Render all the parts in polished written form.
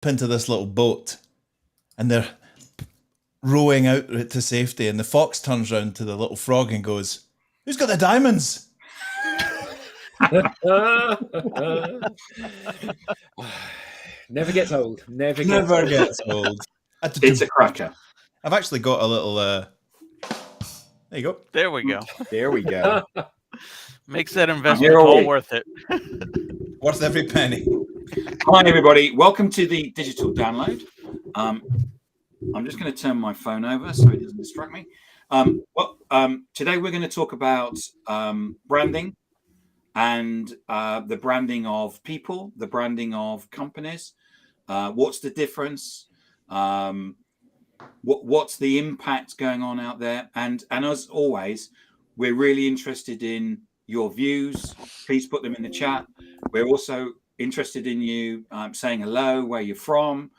into this little boat, and they're rowing out to safety, and the fox turns round to the little frog and goes, "Who's got the diamonds?" Never gets old. Never gets old. It's a cracker. I've actually got a little. There you go. There we go. There we go. Makes that investment all worth it. Worth every penny. Hi, everybody. Welcome to the digital download. I'm just going to turn my phone over so it doesn't distract me. Today we're going to talk about branding and the branding of people, the branding of companies. What's the difference? What's the impact going on out there? And as always, we're really interested in your views. Please put them in the chat. We're also interested in you saying hello, where you're from.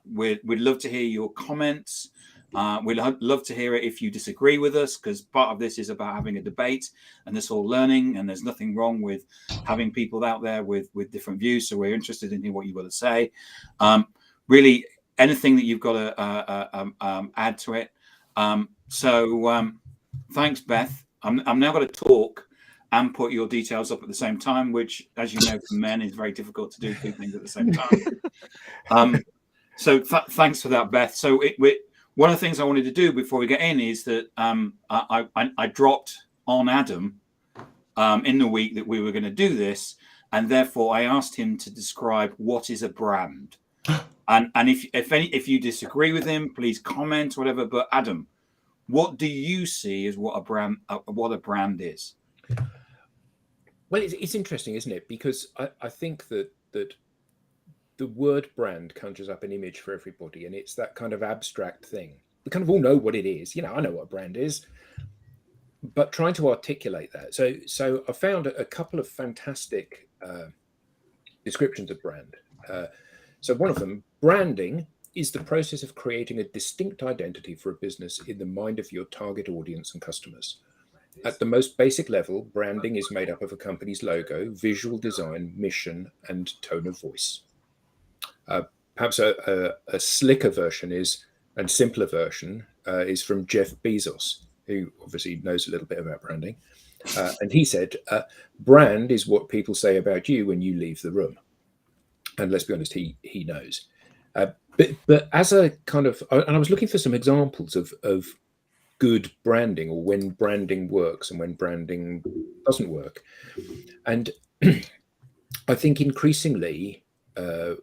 We'd love to hear your comments. We'd love to hear it if you disagree with us, because part of this is about having a debate and this all learning, and there's nothing wrong with having people out there with different views. So we're interested in what you've got to say. Really, anything that you've got to add to it. Thanks, Beth. I'm now going to talk and put your details up at the same time, which, as you know, for men is very difficult to do two things at the same time. Thanks for that, Beth. So one of the things I wanted to do before we get in is that I dropped on Adam in the week that we were going to do this, and therefore I asked him to describe what is a brand. And if you disagree with him, please comment, whatever. But Adam, what do you see as what a brand is? Well, it's interesting, isn't it? Because I think that the word brand conjures up an image for everybody, and it's that kind of abstract thing. We kind of all know what it is. I know what a brand is, but trying to articulate that. So I found a couple of fantastic descriptions of brand. So one of them, branding is the process of creating a distinct identity for a business in the mind of your target audience and customers. At the most basic level, branding is made up of a company's logo, visual design, mission, and tone of voice. Perhaps a slicker version and simpler version is from Jeff Bezos, who obviously knows a little bit about branding. And he said, brand is what people say about you when you leave the room. And let's be honest, he knows. But as a kind of, and I was looking for some examples of good branding, or when branding works and when branding doesn't work. And I think increasingly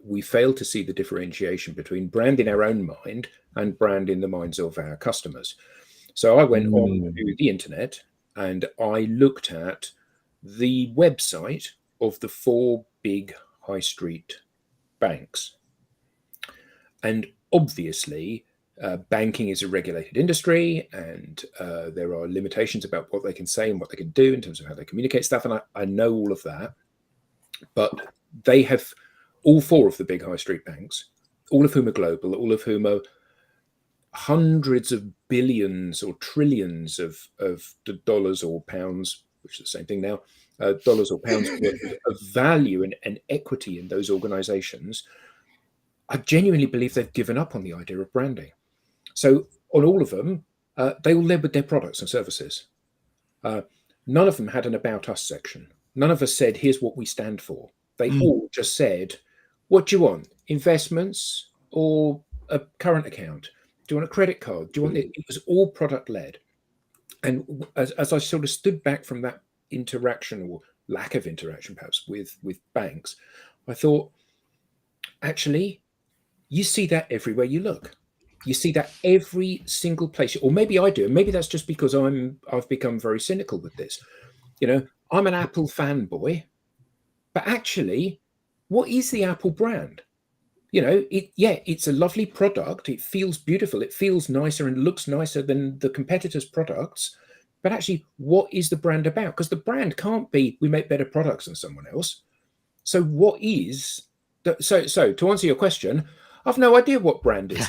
we fail to see the differentiation between brand in our own mind and brand in the minds of our customers. So I went on to the internet and I looked at the website of the 4 big high street banks. And obviously, banking is a regulated industry, and there are limitations about what they can say and what they can do in terms of how they communicate stuff. And I know all of that. But they have all 4 of the big high street banks, all of whom are global, all of whom are hundreds of billions or trillions of dollars or pounds, which is the same thing now, dollars or pounds of value and equity in those organizations. I genuinely believe they've given up on the idea of branding. So on all of them, they all led with their products and services. None of them had an about us section. None of us said, here's what we stand for. They all just said, what do you want? Investments or a current account? Do you want a credit card? Do you want it? It was all product led. And as I sort of stood back from that interaction, or lack of interaction perhaps, with banks, I thought, actually, you see that everywhere you look. You see that every single place, or maybe I do. And maybe that's just because I've become very cynical with this. I'm an Apple fanboy, but actually, what is the Apple brand? It's a lovely product. It feels beautiful. It feels nicer and looks nicer than the competitors' products. But actually, what is the brand about? Because the brand can't be, we make better products than someone else. So what is so to answer your question, I've no idea what brand is.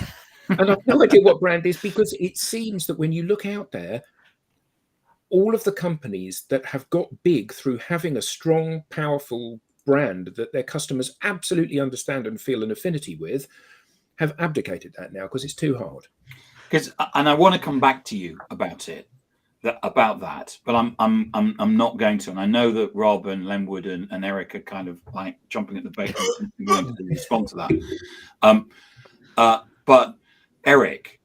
And I've no idea what brand is, because it seems that when you look out there, all of the companies that have got big through having a strong, powerful brand that their customers absolutely understand and feel an affinity with have abdicated that now because it's too hard. And I want to come back to you about that, but I'm not going to. And I know that Rob and Lenwood and Eric are kind of like jumping at the bait and willing to respond to that. But Eric,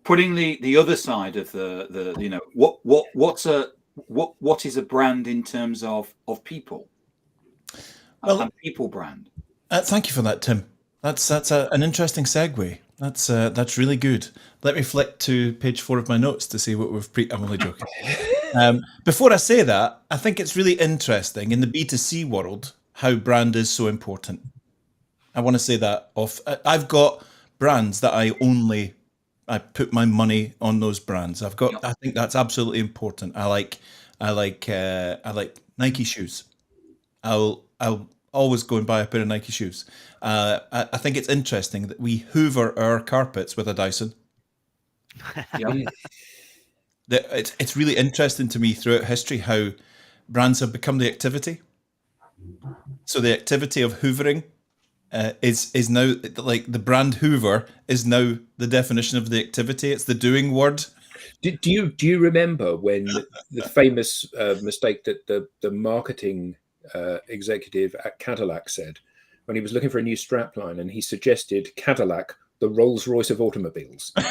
putting the other side of the you know, what is a brand in terms of people? Well, a people brand. Thank you for that, Tim. That's an interesting segue. That's really good. Let me flick to page 4 of my notes to see what we've I'm only joking. Before I say that, I think it's really interesting in the B2C world how brand is so important. I want to say that off. I've got brands that I put my money on those brands. I think that's absolutely important. I like Nike shoes. I'll always go and buy a pair of Nike shoes. I think it's interesting that we hoover our carpets with a Dyson. Yeah. It's really interesting to me throughout history how brands have become the activity. So the activity of hoovering is now, like, the brand Hoover is now the definition of the activity. It's the doing word. Do you remember when the famous mistake that the marketing executive at Cadillac said when he was looking for a new strapline, and he suggested Cadillac, the Rolls Royce of automobiles? That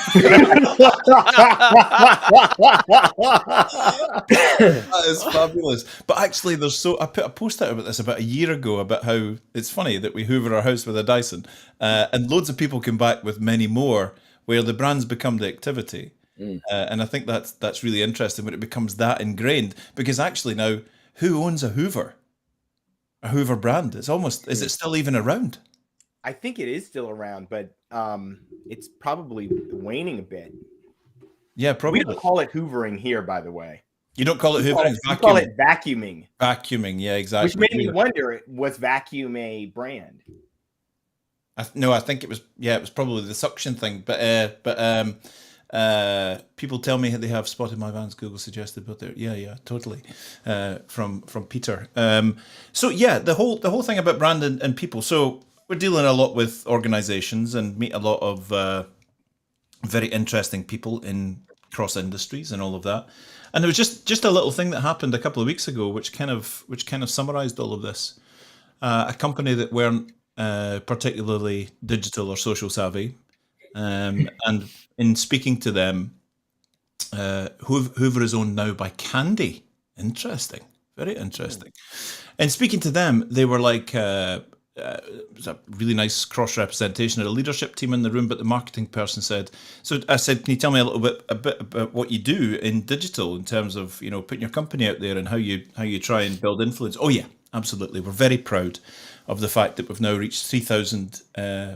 is fabulous. But actually, I put a post out about this about a year ago about how it's funny that we hoover our house with a Dyson, and loads of people come back with many more where the brands become the activity. And I think that's really interesting when it becomes that ingrained, because actually now, who owns a Hoover? A Hoover brand? Is it still even around? I think it is still around, but it's probably waning a bit. Yeah, probably. We don't call it hoovering here, by the way. You don't call it hoovering? We call it vacuuming. Vacuuming, yeah, exactly. Which made me wonder, was vacuum a brand? No, I think it was probably the suction thing. But people tell me they have spotted my vans, Google suggested, but they're yeah, totally. From Peter. So yeah, the whole thing about brand and people. So we're dealing a lot with organizations and meet a lot of very interesting people in cross industries and all of that. And there was just a little thing that happened a couple of weeks ago, which kind of summarized all of this. A company that weren't particularly digital or social savvy, and in speaking to them, Hoover is owned now by Candy. Interesting, very interesting. And speaking to them, they were like, it was a really nice cross-representation of the leadership team in the room, but the marketing person said, so I said, can you tell me a bit about what you do in digital in terms of, putting your company out there and how you try and build influence? Oh yeah, absolutely. We're very proud of the fact that we've now reached 3,000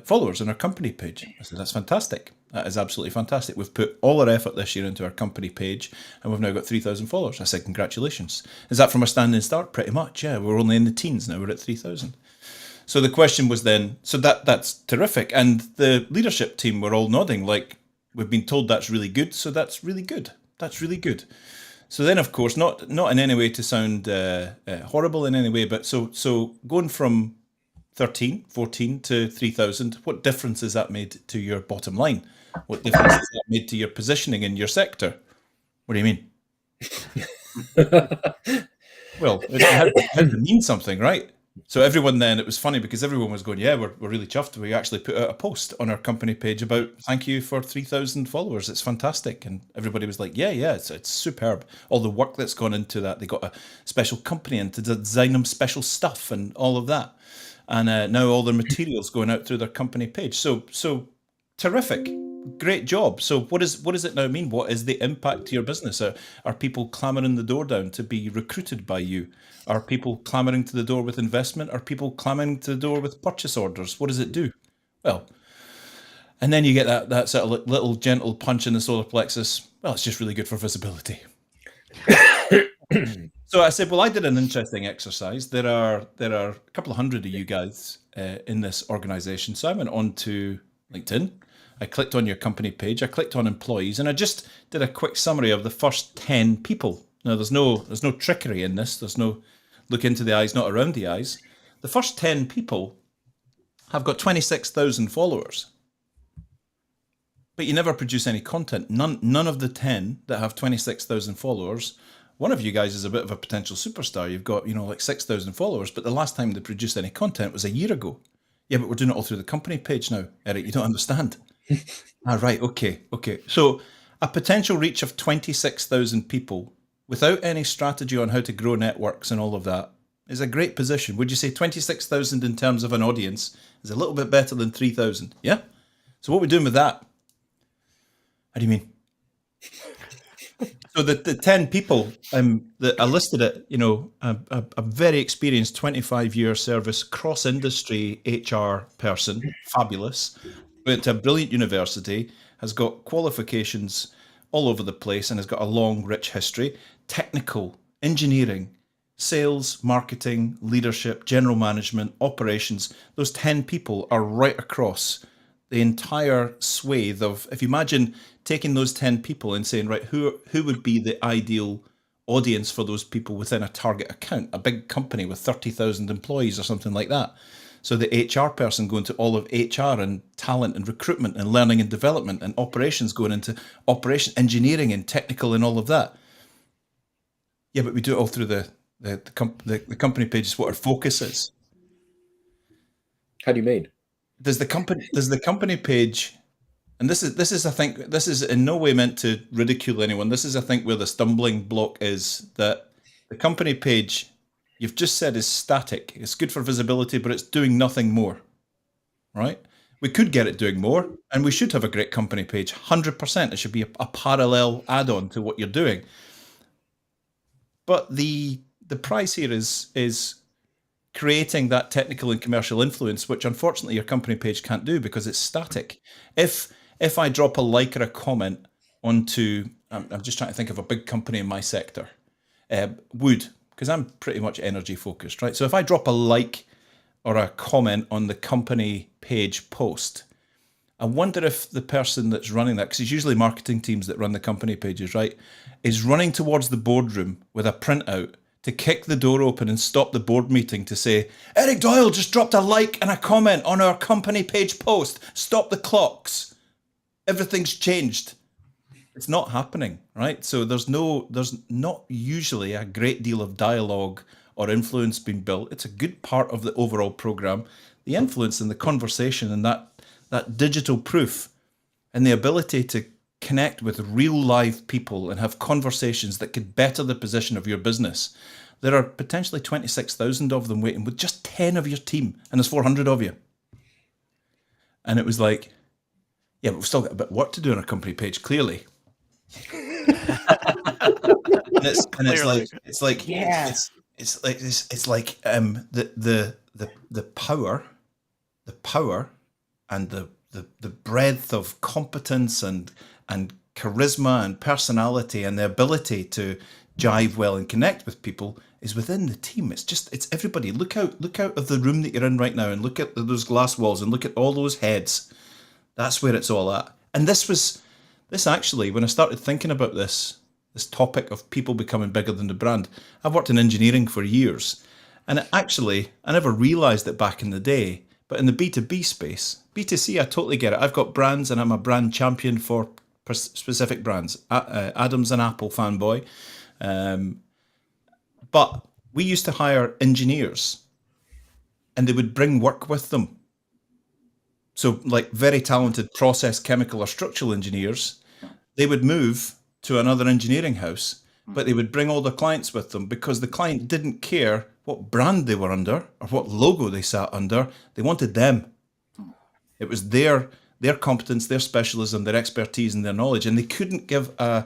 followers on our company page. I said, that's fantastic. That is absolutely fantastic. We've put all our effort this year into our company page and we've now got 3,000 followers. I said, congratulations. Is that from a standing start? Pretty much, yeah. We're only in the teens now. We're at 3,000. So the question was then, so that's terrific. And the leadership team were all nodding like, we've been told that's really good, so that's really good. That's really good. So then, of course, not in any way to sound horrible in any way, but so going from 14 to 3,000, what difference has that made to your bottom line? What difference has that made to your positioning in your sector? What do you mean? Well, it had to mean something, right? So everyone then, it was funny because everyone was going, yeah, we're really chuffed. We actually put out a post on our company page about thank you for 3,000 followers. It's fantastic. And everybody was like, yeah, it's superb. All the work that's gone into that. They got a special company in to design them special stuff and all of that. And now all their materials going out through their company page. So terrific. Great job. So what does it now mean? What is the impact to your business? Are people clamoring the door down to be recruited by you? Are people clamoring to the door with investment? Are people clamoring to the door with purchase orders? What does it do? Well, and then you get that sort of little gentle punch in the solar plexus. Well, it's just really good for visibility. So I said, well, I did an interesting exercise. There are a couple of hundred of you guys in this organization. So I went on to LinkedIn. I clicked on your company page. I clicked on employees, and I just did a quick summary of the first 10 people. Now, there's no trickery in this. There's no look into the eyes, not around the eyes. the first 10 people have got 26,000 followers. But you never produce any content. None of the 10 that have 26,000 followers, one of you guys is a bit of a potential superstar. You've got, like 6,000 followers, but the last time they produced any content was a year ago. Yeah, but we're doing it all through the company page now, Eric. You don't understand. Right. Okay. So a potential reach of 26,000 people without any strategy on how to grow networks and all of that is a great position. Would you say 26,000 in terms of an audience is a little bit better than 3,000? Yeah. So what are we doing with that? How do you mean? So the 10 people that I listed it, a very experienced 25-year service cross-industry HR person, fabulous, went to a brilliant university, has got qualifications all over the place and has got a long, rich history, technical, engineering, sales, marketing, leadership, general management, operations. Those 10 people are right across the entire swathe of, if you imagine taking those 10 people and saying, right, who would be the ideal audience for those people within a target account, a big company with 30,000 employees or something like that. So the HR person going to all of HR and talent and recruitment and learning and development, and operations going into operation engineering and technical and all of that. Yeah, but we do it all through the company page is what our focus is. How do you mean? Does the company page, and this is I think this is in no way meant to ridicule anyone. This is I think where the stumbling block is, that the company page you've just said is static. It's good for visibility, but it's doing nothing more. Right? We could get it doing more, and we should have a great company page. 100%. It should be a parallel add-on to what you're doing. But the prize here is creating that technical and commercial influence, which unfortunately your company page can't do because it's static. If I drop a like or a comment onto, I'm just trying to think of a big company in my sector, wood, because I'm pretty much energy focused, right? So if I drop a like or a comment on the company page post, I wonder if the person that's running that, because it's usually marketing teams that run the company pages, right, is running towards the boardroom with a printout to kick the door open and stop the board meeting to say, Eric Doyle just dropped a like and a comment on our company page post. Stop the clocks. Everything's changed. It's not happening, right? So there's not usually a great deal of dialogue or influence being built. It's a good part of the overall program. The influence and the conversation and that digital proof and the ability to connect with real live people and have conversations that could better the position of your business. There are potentially 26,000 of them waiting with just 10 of your team, and there's 400 of you. And it was like, yeah, but we've still got a bit of work to do on our company page, clearly. It's like the power and the breadth of competence and charisma and personality and the ability to jive well and connect with people is within the team. It's everybody. Look out of the room that you're in right now and look at those glass walls and look at all those heads. That's where it's all at. And this actually, when I started thinking about this topic of people becoming bigger than the brand, I've worked in engineering for years. And I never realized it back in the day, but in the B2B space, B2C, I totally get it. I've got brands and I'm a brand champion for specific brands. Adam's an Apple fanboy. But we used to hire engineers and they would bring work with them. So like very talented process, chemical or structural engineers, they would move to another engineering house, but they would bring all the clients with them because the client didn't care what brand they were under or what logo they sat under. They wanted them. It was their competence, their specialism, their expertise and their knowledge. And they couldn't give a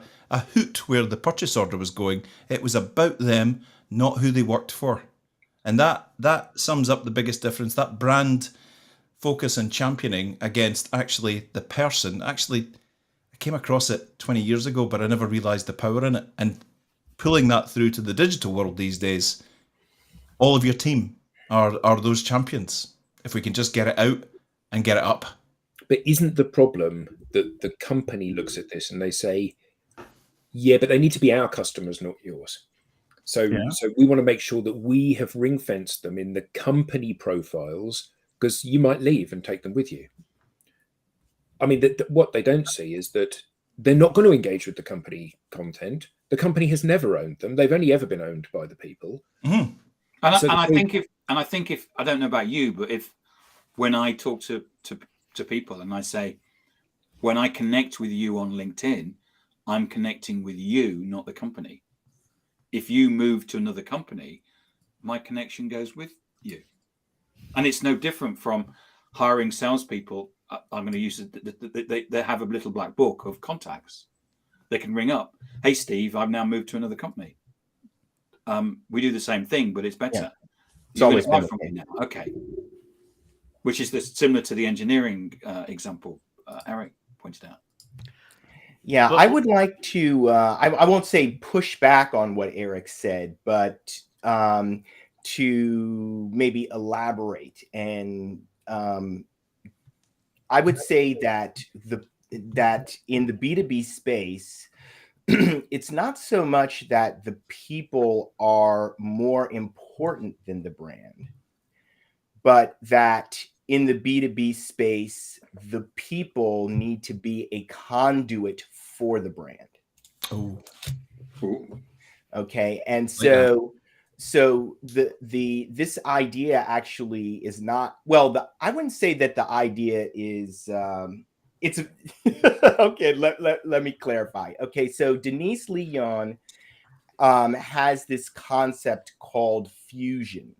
hoot where the purchase order was going. It was about them, not who they worked for. And that sums up the biggest difference, that brand focus and championing against actually the person. Actually, I came across it 20 years ago, but I never realized the power in it. And pulling that through to the digital world these days, all of your team are those champions. If we can just get it out and get it up. But isn't the problem that the company looks at this and they say, yeah, but they need to be our customers, not yours. So Yeah. so we want to make sure that we have ring fenced them in the company profiles, because you might leave and take them with you. I mean, what they don't see is that they're not going to engage with the company content. The company has never owned them. They've only ever been owned by the people. Mhm. And I think if I don't know about you, but if when I talk to people and I say, when I connect with you on LinkedIn, I'm connecting with you, not the company. If you move to another company, my connection goes with you. And it's no different from hiring salespeople. I'm going to use it. They have a little black book of contacts. They can ring up. Hey, Steve, I've now moved to another company. We do the same thing, but it's better. Yeah. It's You're always going to buy been from okay. me now. Okay. Which is similar to the engineering example Eric pointed out. Yeah, But- I would like to, I won't say push back on what Eric said, but to maybe elaborate. And I would say that in the B2B space, it's not so much that the people are more important than the brand, but that in the B2B space, the people need to be a conduit for the brand. Oh, Ooh. Okay. And Like that. so this idea actually is not, well, I wouldn't say that the idea is it's okay, let me clarify. Okay, so Denise Leon has this concept called fusion.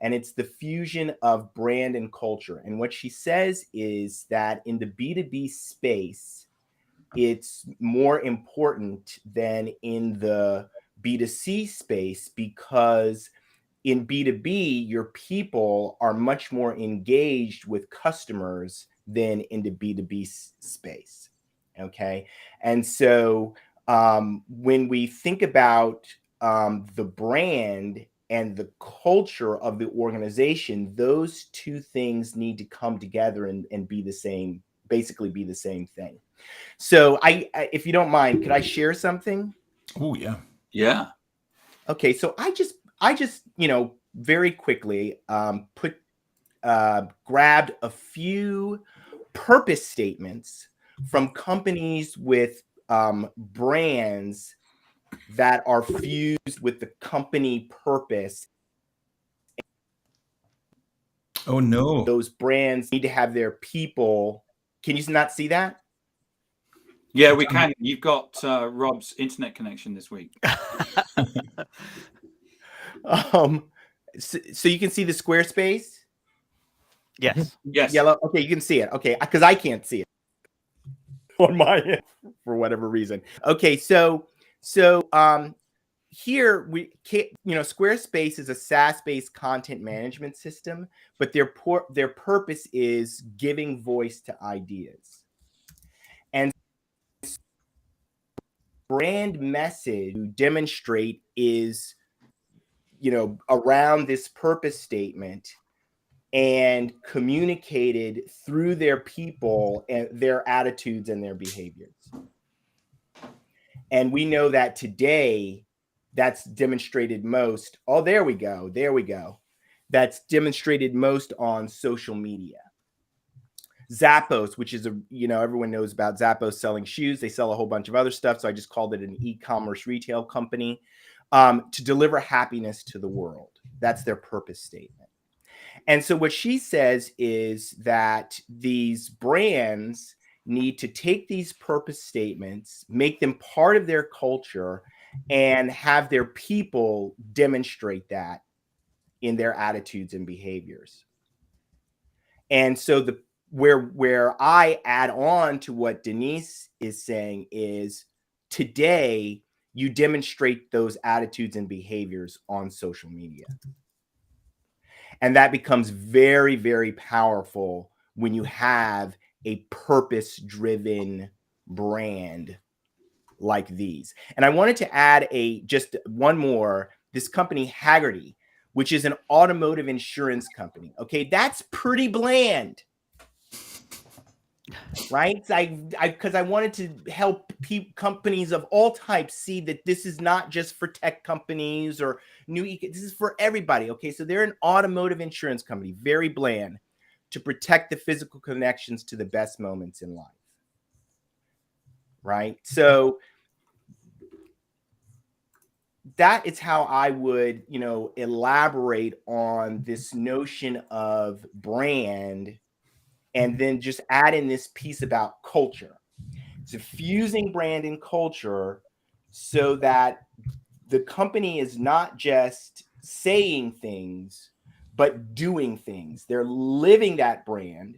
And it's the fusion of brand and culture. And what she says is that in the B2B space, it's more important than in the B2C space, because in B2B, your people are much more engaged with customers than in the B2B space. Okay. And so when we think about the brand and the culture of the organization, those two things need to come together and be the same, basically be the same thing. So I if you don't mind, could I share something? oh yeah. Yeah. Okay, so I just very quickly grabbed a few purpose statements from companies with brands that are fused with the company purpose. Oh no. Those brands need to have their people. Can you not see that? Yeah, we can. You've got Rob's internet connection this week. So you can see the square space. Yes. Yes. Yellow. Okay, you can see it. Okay, because I can't see it on my end for whatever reason. Okay, so here we can't, Squarespace is a SaaS-based content management system, but their purpose is giving voice to ideas. And brand message to demonstrate is, around this purpose statement and communicated through their people and their attitudes and their behaviors. And we know that today that's demonstrated most. Oh, there we go. There we go. That's demonstrated most on social media. Zappos, which is everyone knows about Zappos selling shoes. They sell a whole bunch of other stuff. So I just called it an e-commerce retail company to deliver happiness to the world. That's their purpose statement. And so what she says is that these brands need to take these purpose statements, make them part of their culture, and have their people demonstrate that in their attitudes and behaviors. And so where I add on to what Denise is saying is, today you demonstrate those attitudes and behaviors on social media. And that becomes very, very powerful when you have a purpose-driven brand like these. And I wanted to add just one more, this company Haggerty, which is an automotive insurance company. Okay, that's pretty bland. right? So because I wanted to help companies of all types see that this is not just for tech companies or this is for everybody. Okay, so they're an automotive insurance company, very bland, to protect the physical connections to the best moments in life, right? So that is how I would, elaborate on this notion of brand, and then just add in this piece about culture. So fusing brand and culture so that the company is not just saying things, but doing things. They're living that brand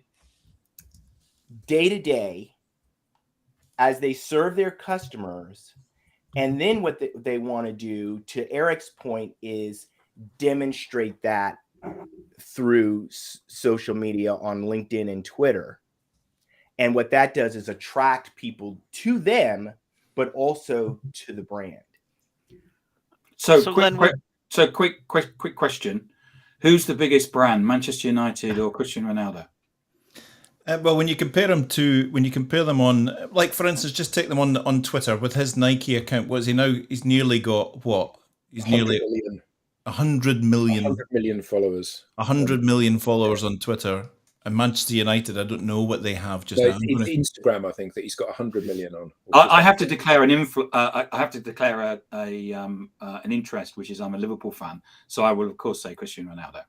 day to day as they serve their customers. And then what they want to do, to Eric's point, is demonstrate that through social media on LinkedIn and Twitter. And what that does is attract people to them, but also to the brand. So, So quick, Glenn, quick question: who's the biggest brand, Manchester United or Cristiano Ronaldo? Well, when you compare them on, like for instance, just take them on Twitter with his Nike account. What is he now? He's nearly got what? He's nearly 100 million. 100 million followers. 100 million followers on Twitter. And Manchester United, I don't know what they have just now. It's Instagram, I think, that he's got 100 million on. I have to declare I have to declare an interest, which is I'm a Liverpool fan, so I will of course say Cristiano Ronaldo.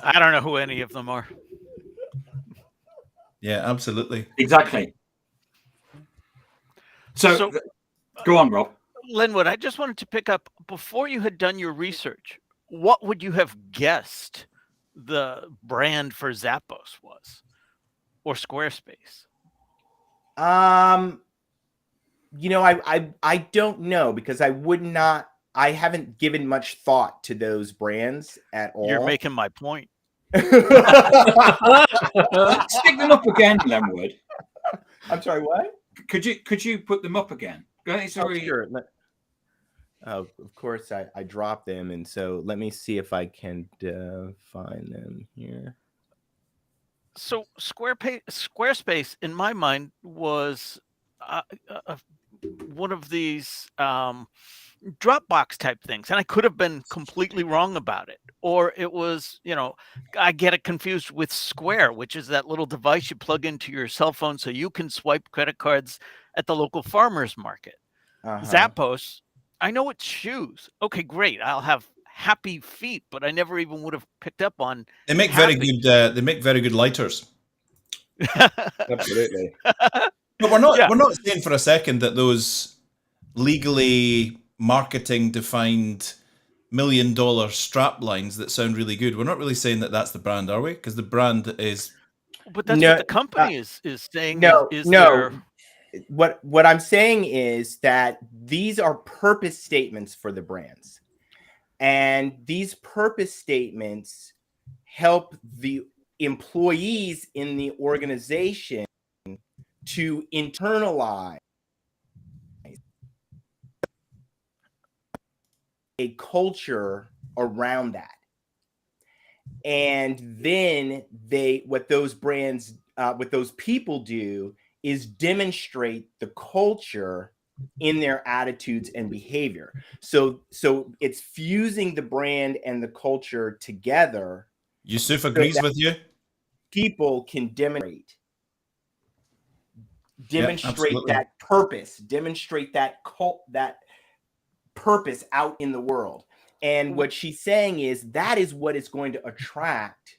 I don't know who any of them are. Yeah, absolutely. Exactly. So go on, Rob. Linwood, I just wanted to pick up, before you had done your research, what would you have guessed the brand for Zappos was, or Squarespace? I don't know, because I haven't given much thought to those brands at all. You're making my point. Stick them up again, Linwood. I'm sorry, what? Could you put them up again? Sorry. Oh, sure. Of course, I dropped them, and so let me see if I can find them here. So Squarespace, in my mind, was one of these Dropbox type things, and I could have been completely wrong about it, or it was, I get it confused with Square, which is that little device you plug into your cell phone so you can swipe credit cards at the local farmers market. Zappos, I know it's shoes. Okay, great. I'll have happy feet, but I never even would have picked up on. They make very good. They make very good lighters. Absolutely. But we're not saying for a second that those legally marketing defined $1 million strap lines that sound really good, we're not really saying that that's the brand, are we? Because the brand is. But that's what the company is saying. No. Their... What I'm saying is that these are purpose statements for the brands, and these purpose statements help the employees in the organization to internalize a culture around that. And then what those people do is demonstrate the culture in their attitudes and behavior. So it's fusing the brand and the culture together. Yusuf agrees with you. People can demonstrate that purpose, demonstrate that purpose out in the world. And what she's saying is that is what is going to attract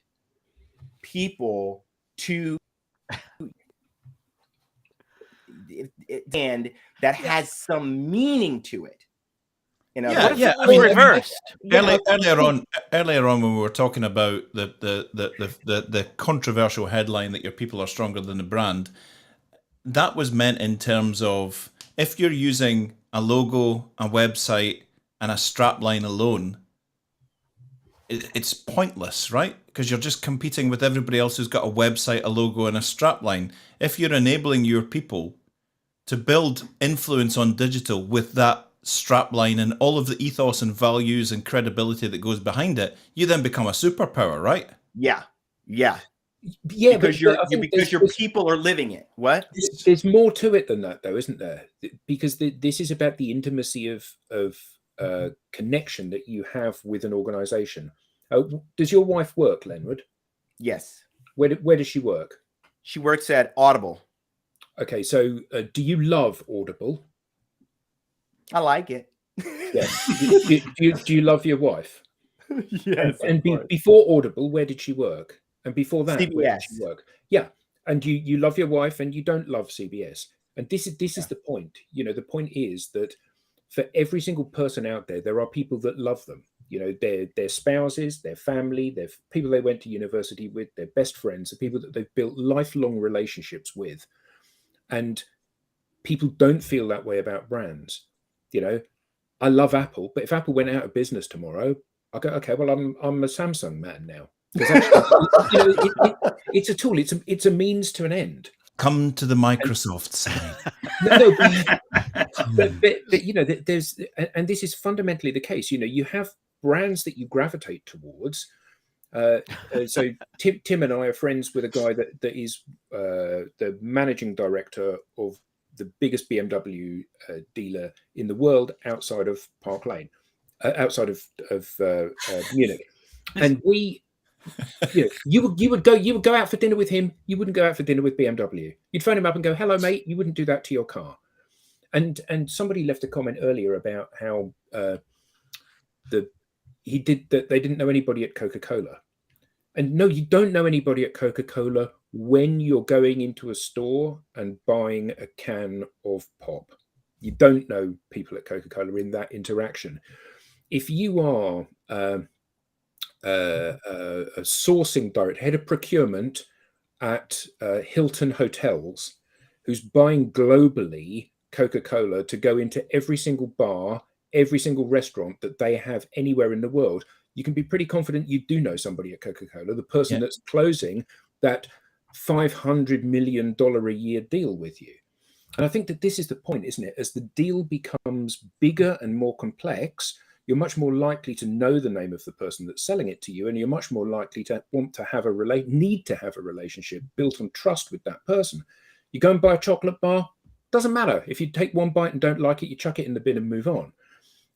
people to and that has some meaning to it. Reversed. Earlier on, when we were talking about the controversial headline that your people are stronger than the brand, that was meant in terms of if you're using a logo, a website, and a strapline alone, it's pointless, right? Because you're just competing with everybody else who's got a website, a logo, and a strapline. If you're enabling your people to build influence on digital with that strapline and all of the ethos and values and credibility that goes behind it, you then become a superpower, right? Yeah. Yeah, because because your people are living it. What? There's more to it than that, though, isn't there? Because this is about the intimacy of connection that you have with an organization. Does your wife work, Lenwood? Yes. Where does she work? She works at Audible. Okay, so do you love Audible? I like it. Yes. do you love your wife? Yes. And before Audible, where did she work? And before that, CBS. where did she work? Yeah. And you love your wife and you don't love CBS. And this is the point. The point is that for every single person out there, there are people that love them. Their spouses, their family, their people they went to university with, their best friends, the people that they've built lifelong relationships with. And people don't feel that way about brands. I love Apple, but if Apple went out of business tomorrow, I go, okay, well, I'm a Samsung man now. Because actually, it's a tool. It's a means to an end. Come to the Microsoft side. No, but there's, and this is fundamentally the case. You have brands that you gravitate towards. So Tim and I are friends with a guy that is the managing director of the biggest BMW dealer in the world outside of Park Lane, outside of Munich, and you would go out for dinner with him. You wouldn't go out for dinner with BMW. You'd phone him up and go, "Hello, mate." You wouldn't do that to your car. And somebody left a comment earlier about how they didn't know anybody at Coca-Cola. And no, you don't know anybody at Coca-Cola when you're going into a store and buying a can of pop. You don't know people at Coca-Cola in that interaction. If you are a sourcing director, head of procurement at Hilton Hotels, who's buying globally Coca-Cola to go into every single bar, every single restaurant that they have anywhere in the world, you can be pretty confident you do know somebody at Coca-Cola, the person that's closing that $500 million a year deal with you. And I think that this is the point, isn't it? As the deal becomes bigger and more complex, you're much more likely to know the name of the person that's selling it to you, and you're much more likely to want to have need to have a relationship built on trust with that person. You go and buy a chocolate bar, doesn't matter. If you take one bite and don't like it, you chuck it in the bin and move on.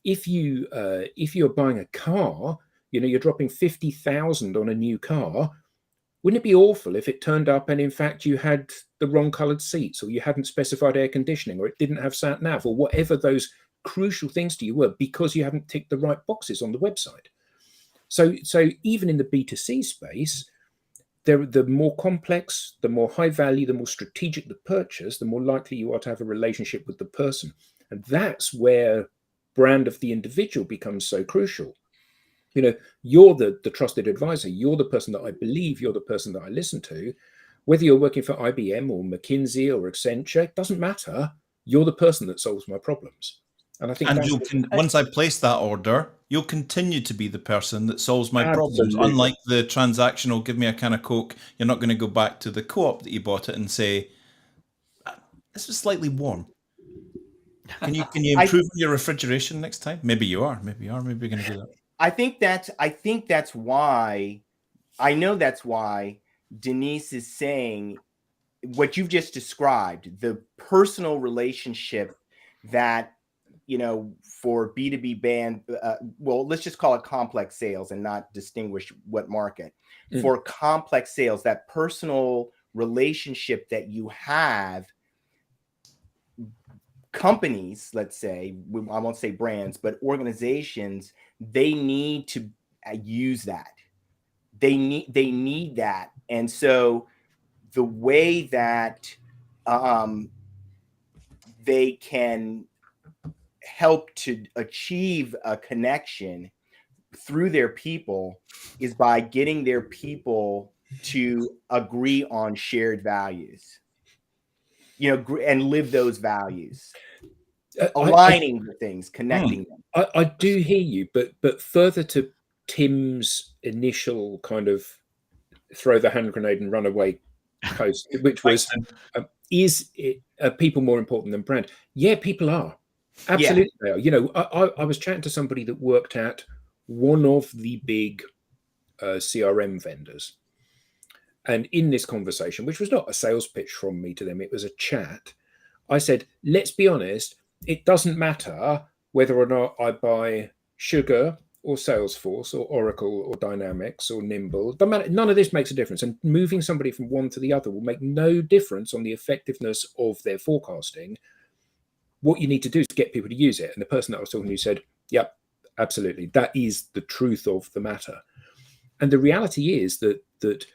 If you're buying a car, you're dropping 50,000 on a new car. Wouldn't it be awful if it turned up and in fact you had the wrong coloured seats, or you hadn't specified air conditioning, or it didn't have sat nav, or whatever those crucial things to you were, because you haven't ticked the right boxes on the website? So even in the B2C space, the more complex, the more high value, the more strategic the purchase, the more likely you are to have a relationship with the person. And that's where brand of the individual becomes so crucial. You're the trusted advisor. You're the person that I believe. You're the person that I listen to. Whether you're working for IBM or McKinsey or Accenture, it doesn't matter. You're the person that solves my problems. And I think once I place that order, you'll continue to be the person that solves my problems. Absolutely. Unlike the transactional, give me a can of Coke, you're not going to go back to the co-op that you bought it and say, this was slightly warm. Can you improve your refrigeration next time? Maybe you are. Maybe you're going to do that. I think that's why, I know that's why Denise is saying what you've just described, the personal relationship that, for B2B band, well, let's just call it complex sales and not distinguish what market. For complex sales, that personal relationship that you have, companies, let's say, I won't say brands, but organizations, they need to use that. They need that. And so the way that they can help to achieve a connection through their people is by getting their people to agree on shared values, and live those values, aligning the things, connecting them. I do hear you, but further to Tim's initial kind of throw the hand grenade and run away post, which was, are people more important than brand? Yeah, people are. Absolutely, they are. I was chatting to somebody that worked at one of the big CRM vendors, And in this conversation, which was not a sales pitch from me to them, it was a chat, I said, let's be honest, it doesn't matter whether or not I buy Sugar or Salesforce or Oracle or Dynamics or Nimble. Doesn't matter. None of this makes a difference. And moving somebody from one to the other will make no difference on the effectiveness of their forecasting. What you need to do is get people to use it. And the person that I was talking to said, yep, absolutely. That is the truth of the matter. And the reality is that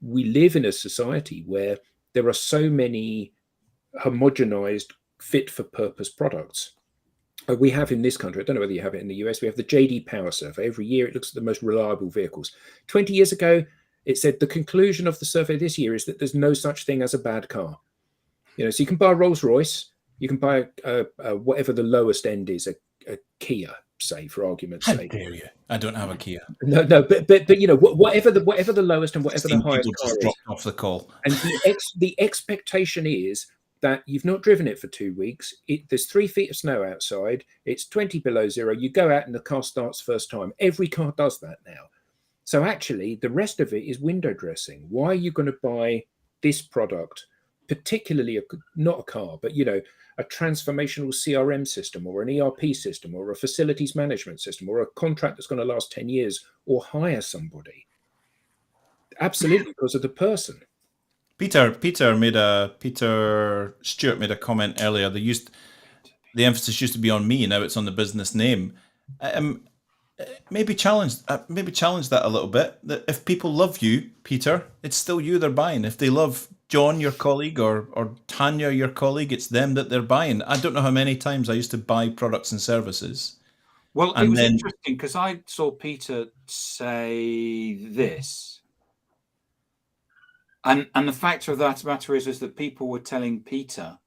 we live in a society where there are so many homogenized, fit-for-purpose products. We have in this country, I don't know whether you have it in the US, we have the JD Power Survey. Every year it looks at the most reliable vehicles. 20 years ago, it said the conclusion of the survey this year is that there's no such thing as a bad car. So you can buy a Rolls Royce, you can buy whatever the lowest end is, a Kia, say, for argument's How sake. dare you? I don't have a Kia. No, but whatever the lowest and whatever the highest people car just is. dropped off the call. And the expectation is that you've not driven it for 2 weeks. There's 3 feet of snow outside. It's 20 below zero. You go out and the car starts first time. Every car does that now. So actually, the rest of it is window dressing. Why are you going to buy this product, particularly not a car, but a transformational CRM system or an ERP system or a facilities management system or a contract that's going to last 10 years or hire somebody? Absolutely, because of the person. Peter Stewart made a comment earlier. The emphasis used to be on me. Now it's on the business name. Maybe challenge that a little bit. That if people love you, Peter, it's still you they're buying. If they love John, your colleague, or Tanya, your colleague, it's them that they're buying. I don't know how many times I used to buy products and services. Well, it was interesting because I saw Peter say this. And the fact of that matter is that people were telling Peter,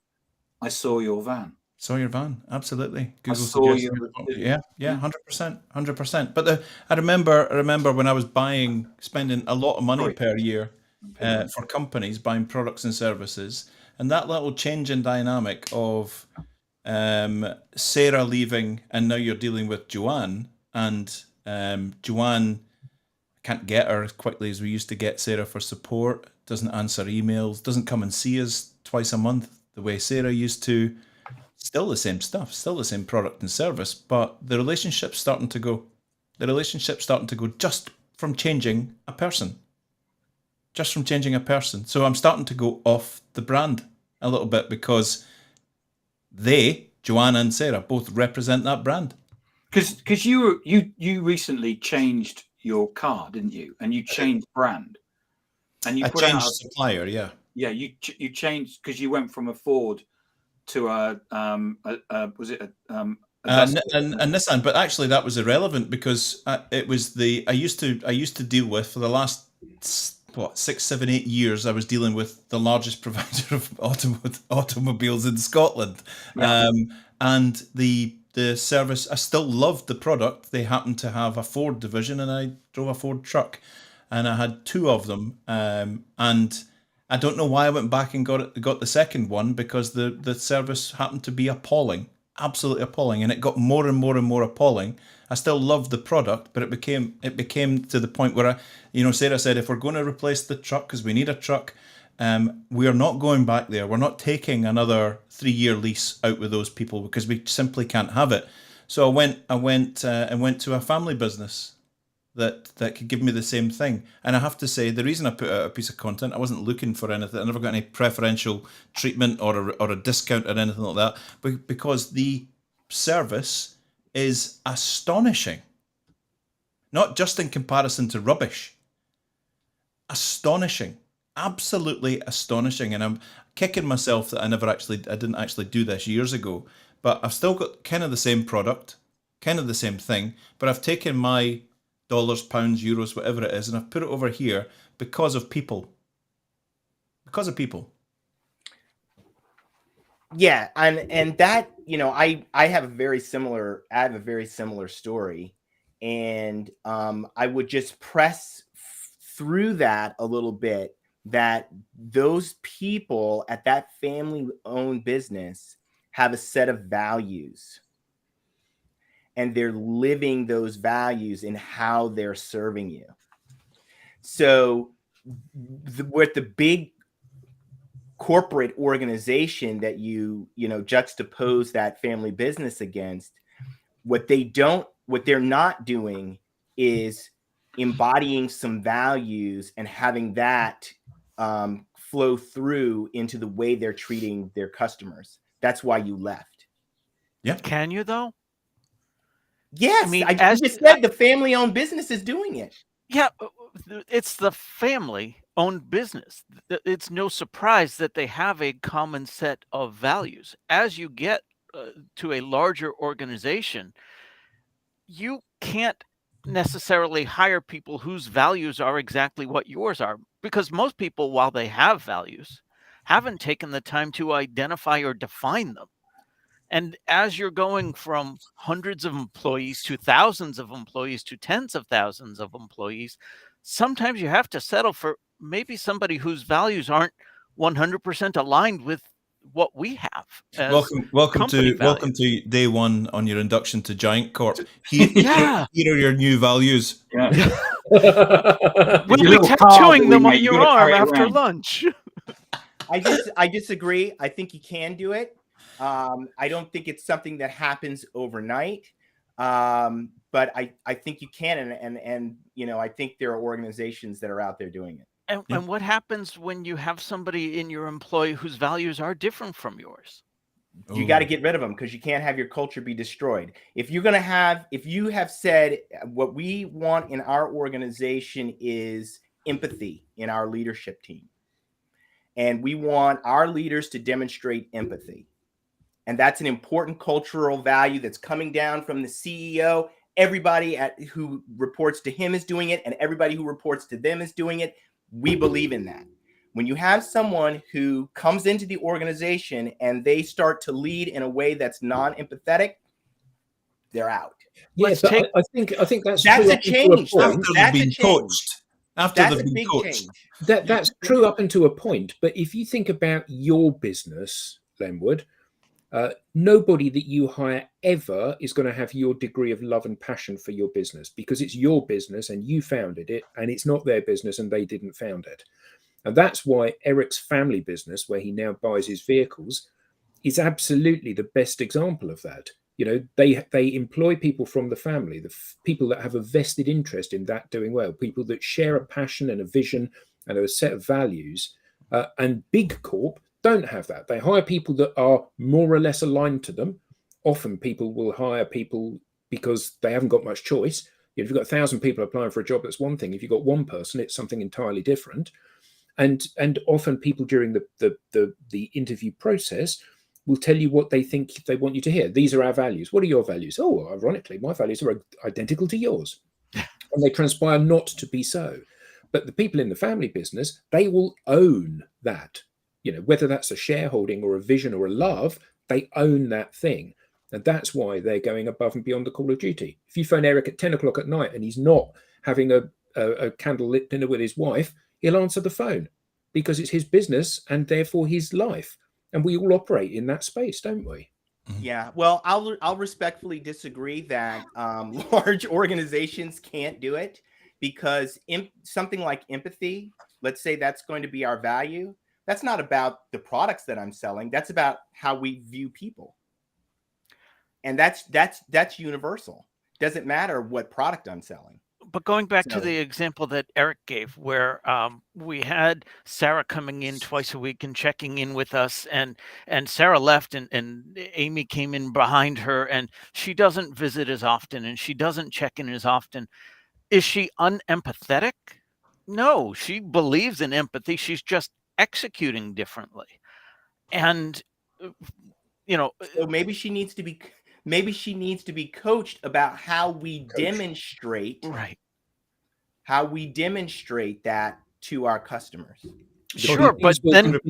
I saw your van. Saw your van, absolutely. Google saw you. Yeah, 100%. But I remember when I was spending a lot of money per year for companies buying products and services, and that little change in dynamic of Sarah leaving, and now you're dealing with Joanne, and Joanne can't get her as quickly as we used to get Sarah for support, doesn't answer emails, doesn't come and see us twice a month the way Sarah used to. Still the same stuff, still the same product and service, but the relationship's starting to go. Just from changing a person. So I'm starting to go off the brand a little bit because they, Joanne and Sarah, both represent that brand. Because you recently changed your car, didn't you? And you changed brand. And you changed supplier, yeah. Yeah, you changed because you went from a Ford to a Nissan, but actually that was irrelevant because it was I used to deal with, for the last 6, 7, 8 years, I was dealing with the largest provider of automobiles in Scotland, and the service. I still loved the product. They happened to have a Ford division, and I drove a Ford truck, and I had 2 of them, and I don't know why I went back and got the second one, because the service happened to be appalling, absolutely appalling, and it got more and more and more appalling. I still loved the product, but it became to the point where Sarah said, if we're going to replace the truck because we need a truck, we are not going back there. We're not taking another 3-year lease out with those people because we simply can't have it. So I went to a family business that could give me the same thing. And I have to say, the reason I put out a piece of content, I wasn't looking for anything. I never got any preferential treatment or a discount or anything like that, but because the service is astonishing. Not just in comparison to rubbish. Astonishing. Absolutely astonishing. And I'm kicking myself that I didn't actually do this years ago. But I've still got kind of the same product, kind of the same thing, but I've taken my dollars, pounds, euros, whatever it is, and I've put it over here because of people. Because of people. Yeah, and that, I have a very similar story, and I would just press through that a little bit, that those people at that family-owned business have a set of values, and they're living those values in how they're serving you. So with the big corporate organization that you juxtapose that family business against, what they're not doing is embodying some values and having that flow through into the way they're treating their customers. That's why you left. Yeah. Can you though? Yes, I mean, I just said the family-owned business is doing it. Yeah, it's the family-owned business. It's no surprise that they have a common set of values. As you get to a larger organization, you can't necessarily hire people whose values are exactly what yours are, because most people, while they have values, haven't taken the time to identify or define them. And as you're going from hundreds of employees to thousands of employees to tens of thousands of employees, sometimes you have to settle for maybe somebody whose values aren't 100% aligned with what we have as Welcome company to day one on your induction to Giant Corp. Here are your new values. Yeah. We'll be little card that tattooing we them on make, you your gotta arm carry it after around. lunch. I disagree. I think you can do it. I don't think it's something that happens overnight. But I think you can, and I think there are organizations that are out there doing it. And what happens when you have somebody in your employee whose values are different from yours? You got to get rid of them, because you can't have your culture be destroyed. If you have said what we want in our organization is empathy in our leadership team, and we want our leaders to demonstrate empathy, and that's an important cultural value that's coming down from the CEO. Everybody who reports to him is doing it, and everybody who reports to them is doing it. We believe in that. When you have someone who comes into the organization and they start to lead in a way that's non-empathetic, they're out. Yeah, but I think that's a change. After they've been coached. That's a big change. That's true up until a point. But if you think about your business, Lenwood, nobody that you hire ever is going to have your degree of love and passion for your business, because it's your business and you founded it, and it's not their business and they didn't found it. And that's why Eric's family business, where he now buys his vehicles, is absolutely the best example of that. They employ people from the family, people that have a vested interest in that doing well, people that share a passion and a vision and a set of values. And big corp don't have that. They hire people that are more or less aligned to them. Often people will hire people because they haven't got much choice. If you've got 1,000 people applying for a job, that's one thing. If you've got one person, it's something entirely different. And often people during the interview process will tell you what they think they want you to hear. These are our values. What are your values? Oh, ironically, my values are identical to yours. And they transpire not to be so. But the people in the family business, they will own that. Whether that's a shareholding or a vision or a love, they own that thing. And that's why they're going above and beyond the call of duty. If you phone Eric at 10 o'clock at night and he's not having a candlelit dinner with his wife, he'll answer the phone, because it's his business and therefore his life. And we all operate in that space, don't we? Yeah. Well, I'll respectfully disagree that large organizations can't do it, because something like empathy, let's say that's going to be our value. That's not about the products that I'm selling. That's about how we view people. And that's universal. Doesn't matter what product I'm selling. But going back to the example that Eric gave, where we had Sarah coming in twice a week and checking in with us, and Sarah left, and Amy came in behind her, and she doesn't visit as often, and she doesn't check in as often. Is she unempathetic? No, she believes in empathy. She's just executing differently. And so maybe she needs to be coached about how we demonstrate that to our customers. Sure, but then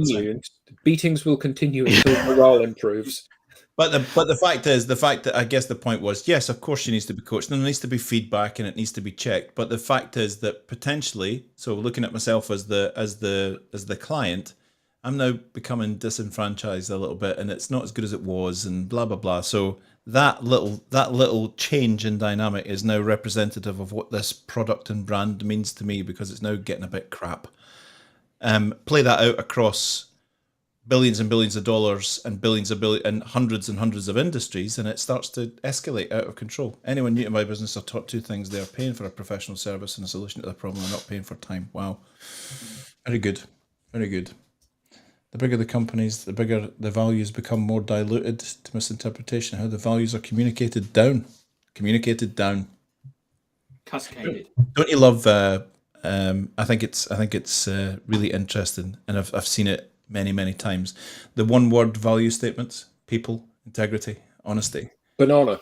beatings will continue until morale improves. But the fact is, that I guess the point was, yes, of course she needs to be coached, and there needs to be feedback, and it needs to be checked. But the fact is that potentially, so looking at myself as the client, I'm now becoming disenfranchised a little bit, and it's not as good as it was, and blah blah blah. So that little change in dynamic is now representative of what this product and brand means to me, because it's now getting a bit crap. Play that out across billions and billions of dollars and and hundreds of industries, and it starts to escalate out of control. Anyone new to my business are taught two things: they are paying for a professional service and a solution to the problem, they're not paying for time. Wow. Very good. Very good. The bigger the companies, the bigger the values become more diluted to misinterpretation. How the values are communicated down. Cascaded. Don't you love? I think it's really interesting, and I've seen it many times. The one word value statements: people, integrity, honesty. Banana.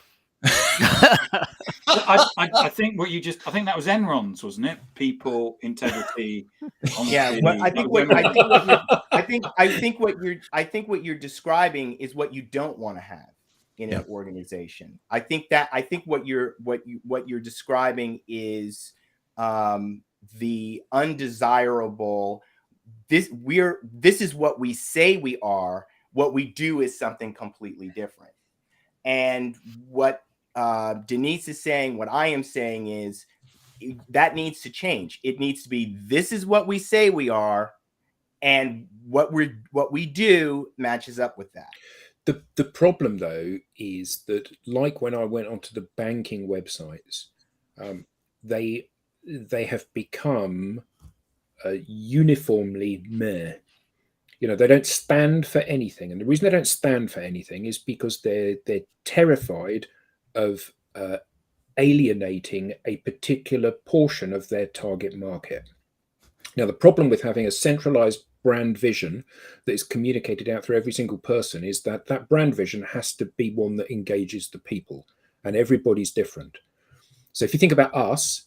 I think that was Enron's, wasn't it? People, integrity, honesty. Yeah, well, I think what you're describing is what you don't want to have in an organization. I think what you're describing is the undesirable. This is what we say we are. What we do is something completely different. And what Denise is saying, what I am saying is that needs to change. It needs to be, this is what we say we are, and what we do matches up with that. The problem, though, is that, like when I went onto the banking websites, they have become uniformly meh. They don't stand for anything, and the reason they don't stand for anything is because they're terrified of alienating a particular portion of their target market. Now, the problem with having a centralized brand vision that is communicated out through every single person is that that brand vision has to be one that engages the people, and everybody's different. So if you think about us,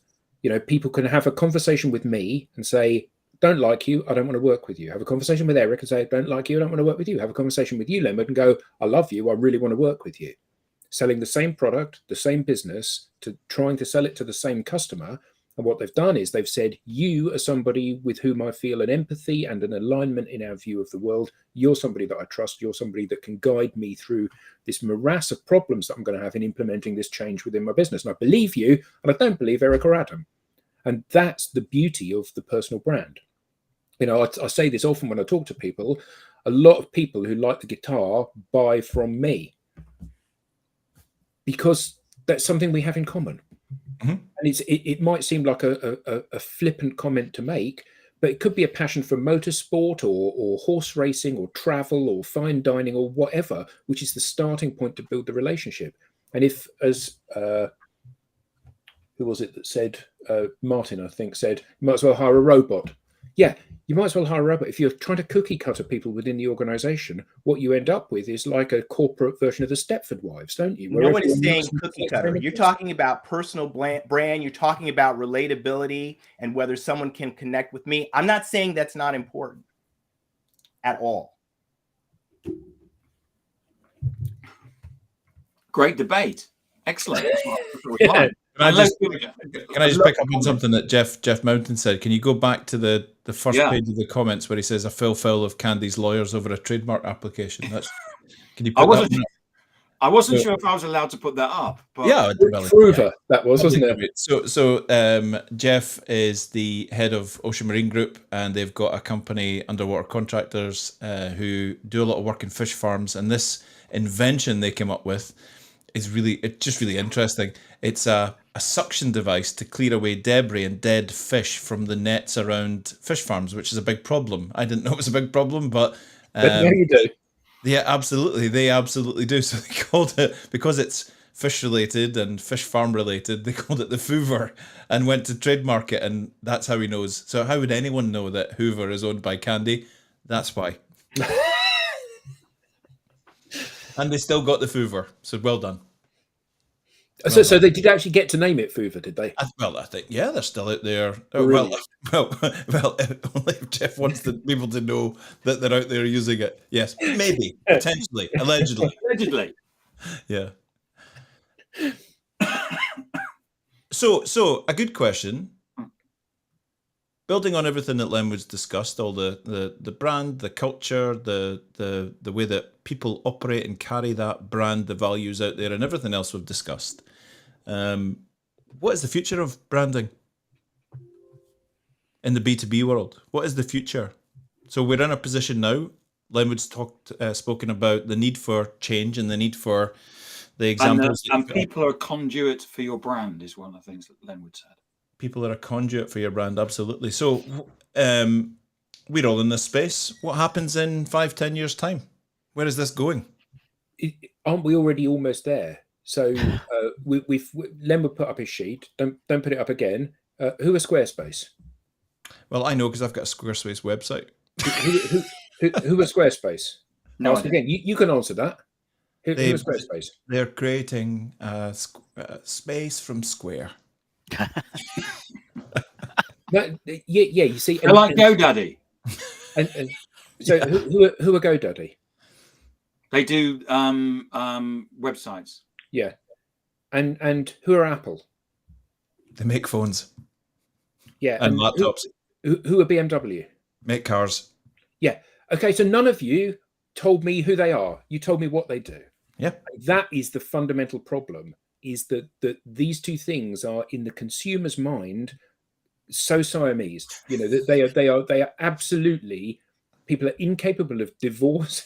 people can have a conversation with me and say, don't like you, I don't want to work with you. Have a conversation with Eric and say, don't like you, I don't want to work with you. Have a conversation with you, Leonard, and go, I love you, I really want to work with you. Selling the same product, the same business, to trying to sell it to the same customer. And what they've done is they've said, you are somebody with whom I feel an empathy and an alignment in our view of the world. You're somebody that I trust. You're somebody that can guide me through this morass of problems that I'm going to have in implementing this change within my business. And I believe you, and I don't believe Eric or Adam. And that's the beauty of the personal brand. I say this often when I talk to people. A lot of people who like the guitar buy from me because that's something we have in common. Mm-hmm. And it might seem like a flippant comment to make, but it could be a passion for motorsport or horse racing or travel or fine dining or whatever, which is the starting point to build the relationship. And if, as who was it that said, Martin, I think, said, you might as well hire a robot. Yeah, you might as well hire a robot. If you're trying to cookie cutter people within the organization, what you end up with is like a corporate version of the Stepford Wives, don't you? No one is saying cookie cutter. You're talking about personal brand. You're talking about relatability and whether someone can connect with me. I'm not saying that's not important at all. Great debate. Excellent. Yeah. Can I just pick up on something that Jeff Mountain said? Can you go back to the first page of the comments where he says, "I fell foul of Candy's lawyers over a trademark application"? Can you? I wasn't sure if I was allowed to put that up. But yeah, Prover, that was, wasn't it? So Jeff is the head of Ocean Marine Group, and they've got a company, Underwater Contractors, who do a lot of work in fish farms. And this invention they came up with is really interesting. It's a suction device to clear away debris and dead fish from the nets around fish farms, which is a big problem. I didn't know it was a big problem, but now you do. Yeah, absolutely. They absolutely do. So they called it, because it's fish related and fish farm related, they called it the Foover and went to trademark it, and that's how he knows. So how would anyone know that Hoover is owned by Candy? That's why. And they still got the Foover, so well done. So they did actually get to name it Foover, did they? I think, yeah, they're still out there. Really? Well, only if Jeff wants people to know that they're out there using it. Yes, maybe, potentially, allegedly. Yeah. So a good question. building on everything that Lenwood's discussed, all the brand, the culture, the way that people operate and carry that brand, the values out there, and everything else we've discussed. What is the future of branding in the B2B world? What is the future? So we're in a position now. Lenwood's spoken about the need for change and the need for the examples. And people are a conduit for your brand is one of the things that Lenwood said. People are a conduit for your brand, absolutely. So we're all in this space. What happens in 5-10 years' time? Where is this going? Aren't we already almost there? So Lenwood put up his sheet. Don't put it up again. Who are Squarespace? Well, I know because I've got a Squarespace website. Who are Squarespace? No, Ask again. You can answer that. Who are Squarespace? They're creating space from Square. Yeah. You see, they're like GoDaddy. And so who are GoDaddy? They do websites. Yeah, and who are Apple? They make phones. Yeah, and laptops. Who are BMW? Make cars. Yeah. Okay, so none of you told me who they are. You told me what they do. Yeah. That is the fundamental problem, is that these two things are in the consumer's mind so Siamese. You know, that they are absolutely, people are incapable of divorce.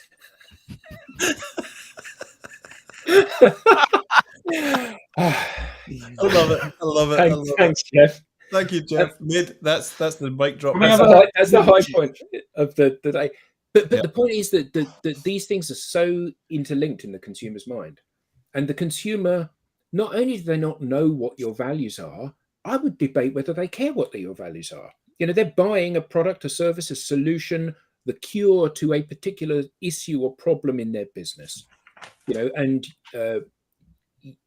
I love it. Thanks, Jeff. Thank you, Jeff. That's the mic drop. That's the high point of the day. But the point is that these things are so interlinked in the consumer's mind. And the consumer, not only do they not know what your values are, I would debate whether they care what your values are. You know, they're buying a product, a service, a solution, the cure to a particular issue or problem in their business. You know, and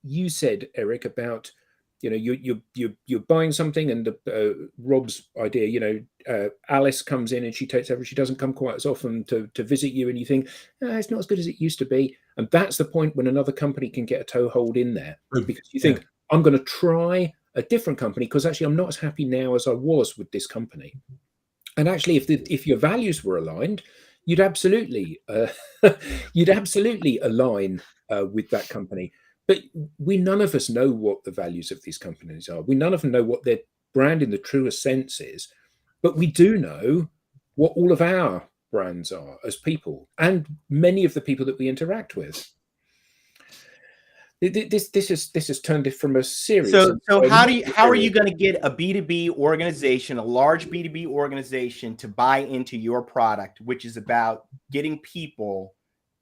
you said, Eric, about, you know, you're buying something, and Rob's idea, you know, Alice comes in and she takes over. She doesn't come quite as often to visit you, and you think, it's not as good as it used to be. And that's the point when another company can get a toehold in there, because you think, I'm going to try a different company because actually I'm not as happy now as I was with this company. And actually, if your values were aligned, you'd absolutely align with that company. But none of us know what the values of these companies are. None of them know what their brand in the truest sense is. But we do know what all of our brands are as people, and many of the people that we interact with. This has turned it from a serious. So how are you going to get a B2B organization, a large B2B organization, to buy into your product, which is about getting people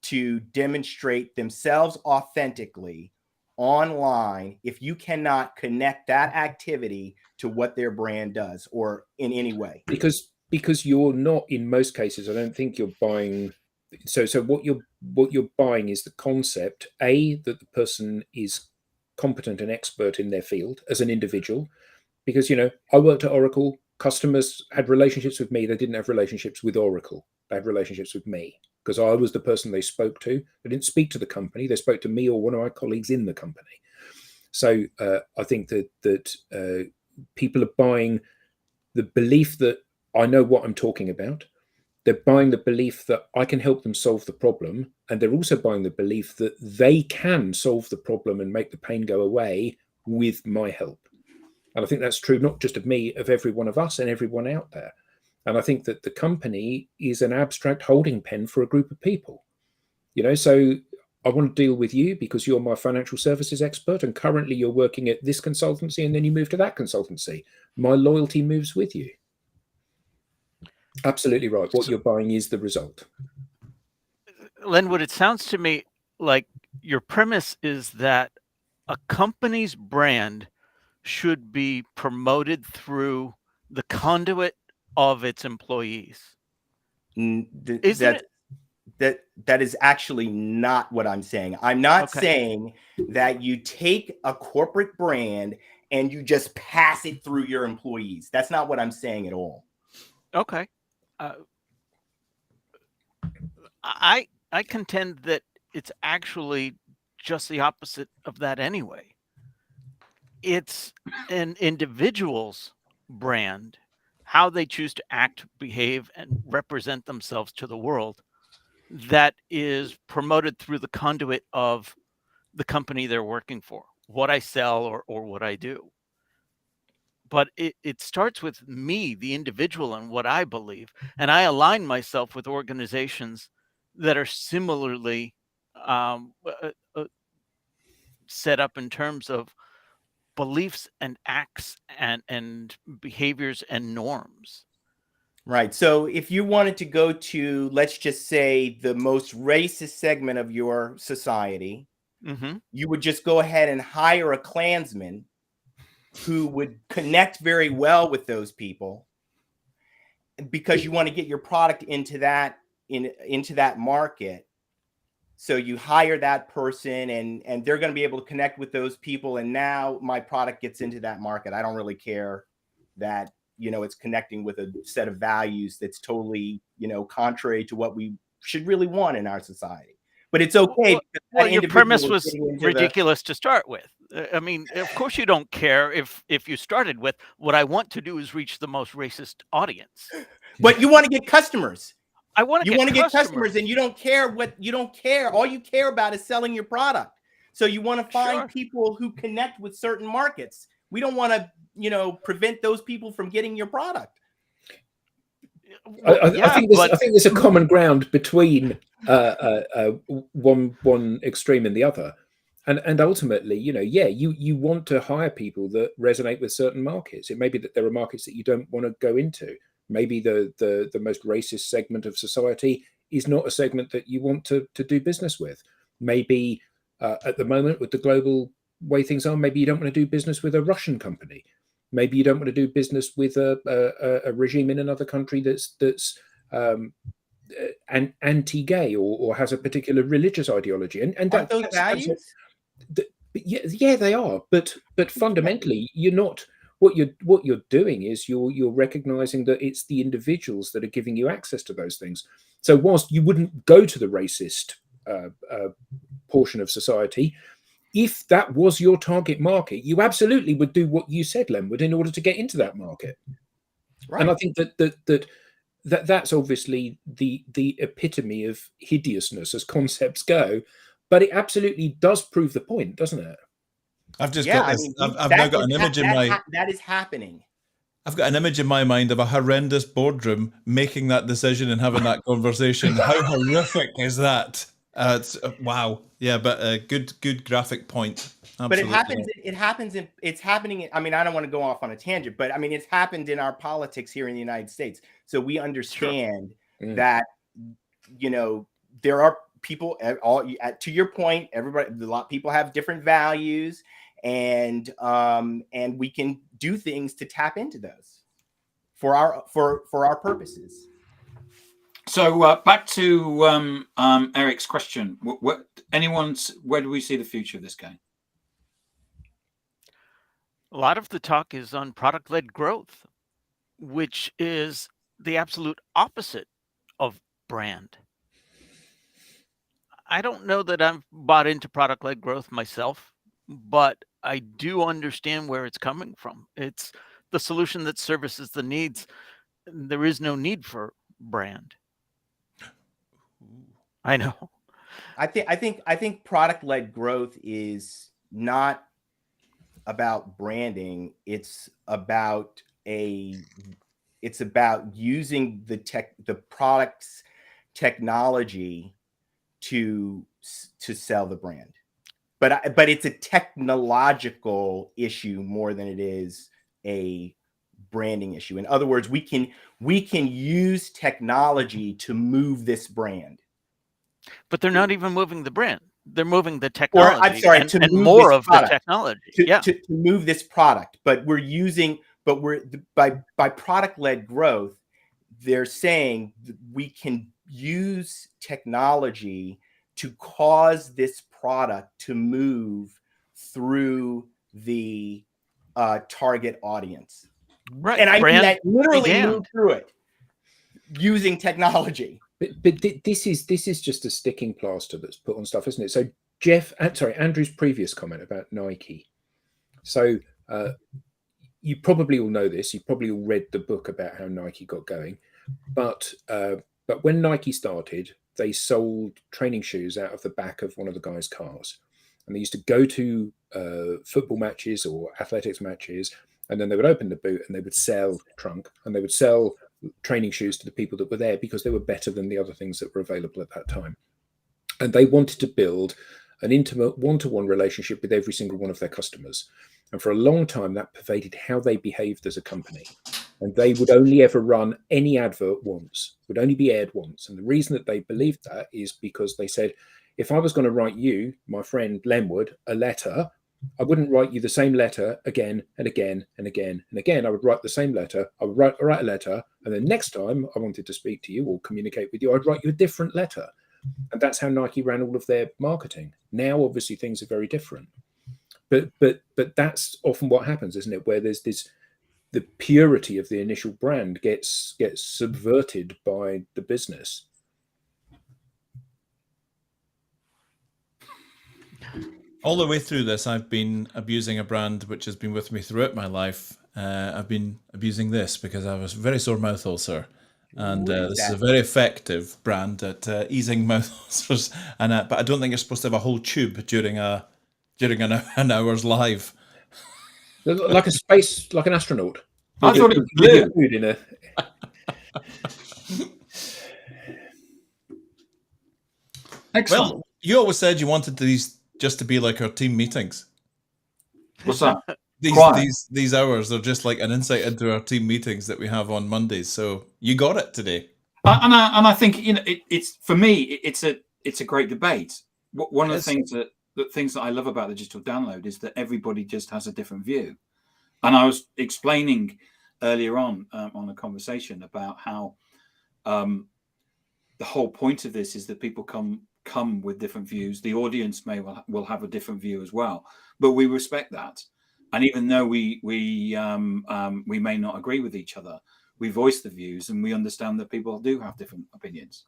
to demonstrate themselves authentically online, if you cannot connect that activity to what their brand does, or in any way? Because you're not, in most cases, I don't think you're buying. So what you're buying is the concept, that the person is competent and expert in their field as an individual. Because, you know, I worked at Oracle. Customers had relationships with me. They didn't have relationships with Oracle. They had relationships with me because I was the person they spoke to. They didn't speak to the company. They spoke to me or one of my colleagues in the company. So I think that people are buying the belief that I know what I'm talking about. They're buying the belief that I can help them solve the problem. And they're also buying the belief that they can solve the problem and make the pain go away with my help. And I think that's true, not just of me, of every one of us and everyone out there. And I think that the company is an abstract holding pen for a group of people. You know, so I want to deal with you because you're my financial services expert, and currently you're working at this consultancy, and then you move to that consultancy. My loyalty moves with you. Absolutely right. What you're buying is the result. Lenwood, it sounds to me like your premise is that a company's brand should be promoted through the conduit of its employees. That is actually not what I'm saying. I'm not saying that you take a corporate brand and you just pass it through your employees. That's not what I'm saying at all. Okay. I contend that it's actually just the opposite of that anyway. It's an individual's brand how they choose to act, behave, and represent themselves to the world that is promoted through the conduit of the company they're working for, what I sell or what I do. But it starts with me, the individual, and what I believe. And I align myself with organizations that are similarly set up in terms of beliefs and acts and behaviors and norms. Right. So if you wanted to go to, let's just say, the most racist segment of your society, you would just go ahead and hire a Klansman who would connect very well with those people, because you want to get your product into that market. So you hire that person, and they're going to be able to connect with those people. And now my product gets into that market. I don't really care that, it's connecting with a set of values that's totally, contrary to what we should really want in our society. But it's okay. Well, your premise was ridiculous to start with. I mean, of course you don't care if you started with, what I want to do is reach the most racist audience. But you want to get customers. You want to get customers, and you don't care. All you care about is selling your product. So you want to find people who connect with certain markets. We don't want to, prevent those people from getting your product. I think there's a common ground between one extreme and the other, and ultimately, you want to hire people that resonate with certain markets. It may be that there are markets that you don't want to go into. Maybe the most racist segment of society is not a segment that you want to do business with. Maybe at the moment, with the global way things are, maybe you don't want to do business with a Russian company. Maybe you don't want to do business with a regime in another country that's anti-gay or has a particular religious ideology. And aren't those values? Yeah, they are. But fundamentally, you're not. What you're doing is you're recognizing that it's the individuals that are giving you access to those things. So whilst you wouldn't go to the racist portion of society, if that was your target market, you absolutely would do what you said, Lenwood, in order to get into that market. Right. And I think that's obviously the epitome of hideousness as concepts go, but it absolutely does prove the point, doesn't it? I've just got this. I've now got an image in my. That is happening. I've got an image in my mind of a horrendous boardroom making that decision and having that conversation. How horrific is that? It's wow. Yeah, but a good graphic point. Absolutely. But it's happening. I mean, I don't want to go off on a tangent, but I mean, it's happened in our politics here in the United States. So we understand that, there are people, to your point, a lot of people have different values, and we can do things to tap into those for our purposes. So back to Eric's question. Where do we see the future of this game? A lot of the talk is on product-led growth, which is the absolute opposite of brand. I don't know that I've bought into product-led growth myself, but I do understand where it's coming from. It's the solution that services the needs. There is no need for brand. I know. I think product-led growth is not about branding. It's about using the product's technology to sell the brand. But it's a technological issue more than it is a branding issue. In other words, we can use technology to move this brand. But they're not even moving the brand. They're moving the technology. Or I'm sorry, and more of the technology. To move this product. But by product-led growth, they're saying we can use technology to cause this product to move through the target audience. Right. And I mean that literally move through it using technology. But this is just a sticking plaster that's put on stuff, isn't it? So Andrew's previous comment about Nike. So you probably all know this. You probably all read the book about how Nike got going, but when Nike started, they sold training shoes out of the back of one of the guys' cars, and they used to go to football matches or athletics matches, and then they would open the boot and they would sell trunk, and they would sell training shoes to the people that were there because they were better than the other things that were available at that time. And they wanted to build an intimate one-to-one relationship with every single one of their customers. And for a long time, that pervaded how they behaved as a company. And they would only ever run any advert once, would only be aired once. And the reason that they believed that is because they said, if I was going to write you, my friend Lenwood, a letter, I wouldn't write you the same letter again and again and again and again. I would write the same letter. I would write a letter. And then next time I wanted to speak to you or communicate with you, I'd write you a different letter. And that's how Nike ran all of their marketing. Now, obviously, things are very different. But that's often what happens, isn't it? Where there's the purity of the initial brand gets subverted by the business. All the way through this, I've been abusing a brand which has been with me throughout my life. I've been abusing this because I was very sore mouth ulcer. And this is a very effective brand at easing mouth ulcers. But I don't think you're supposed to have a whole tube during an hour's live. Like an astronaut. I thought it was blue. Food in a... Excellent. Well, you always said you wanted these just to be like our team meetings. What's that? These hours are just like an insight into our team meetings that we have on Mondays. So you got it today. And I think it's for me it's a great debate. One of the things that I love about the digital download is that everybody just has a different view. And I was explaining earlier on a conversation about how the whole point of this is that people come with different views. The audience will have a different view as well, but we respect that. And even though we may not agree with each other, we voice the views and we understand that people do have different opinions.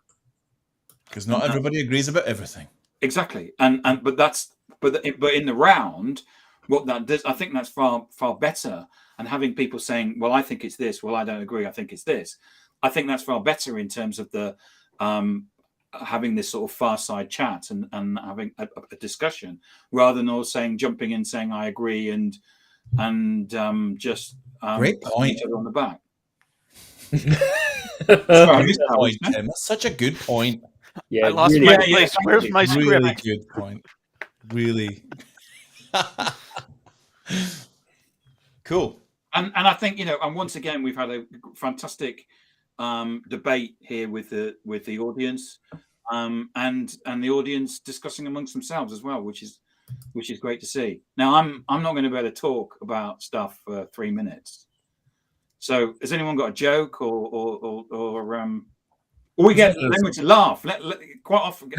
Because not everybody agrees about everything. Exactly, but in the round, what that does, I think that's far better. And having people saying, "Well, I think it's this," "Well, I don't agree. I think it's this." I think that's far better in terms of the having this sort of far side chat and having a discussion rather than all jumping in saying I agree and just great point each other on the back. Sorry, point, Tim. That's such a good point. Yeah, I lost really, my place. Where's my script? Really good point. Really cool. And I think and once again we've had a fantastic debate here with the audience, and the audience discussing amongst themselves as well, which is great to see. Now I'm not going to be able to talk about stuff for 3 minutes. So has anyone got a joke or we get Lenwood to laugh? Quite often,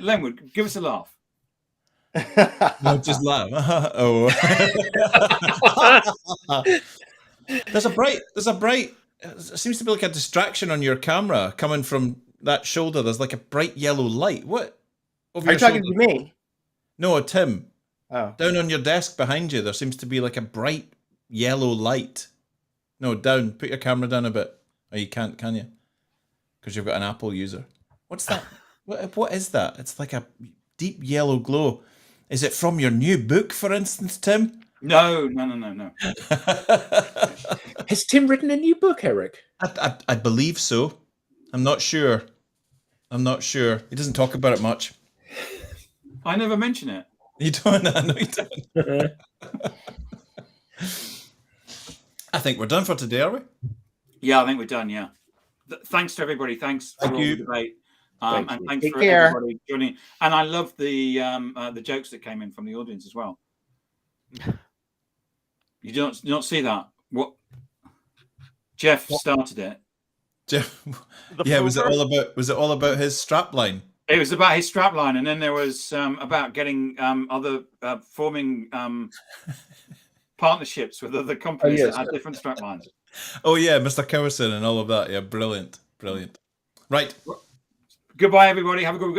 Lenwood, give us a laugh. No, just laugh. Oh, there's a bright. It seems to be like a distraction on your camera coming from that shoulder. There's like a bright yellow light. What? Are you talking to me? No, Tim. Oh, Down on your desk behind you, there seems to be like a bright yellow light. No, down. Put your camera down a bit. Oh, you can't, can you? Because you've got an Apple user. What's that? What is that? It's like a deep yellow glow. Is it from your new book, for instance, Tim? No. Has Tim written a new book, Eric? I believe so. I'm not sure. He doesn't talk about it much. I never mention it. You don't? I know you don't. I think we're done for today, are we? Yeah, I think we're done. Yeah. Thanks to everybody. Thanks for Thank all you. the debate. Thank And you. thanks Take for care. everybody joining. And I love the jokes that came in from the audience as well. You don't see that? What? Jeff started it. Jeff, yeah, was it all about his strapline? It was about his strapline, and then there was about getting other forming partnerships with other companies that had different straplines. Oh yeah, Mr. Cowison and all of that. Yeah, brilliant. Right. Goodbye, everybody. Have a good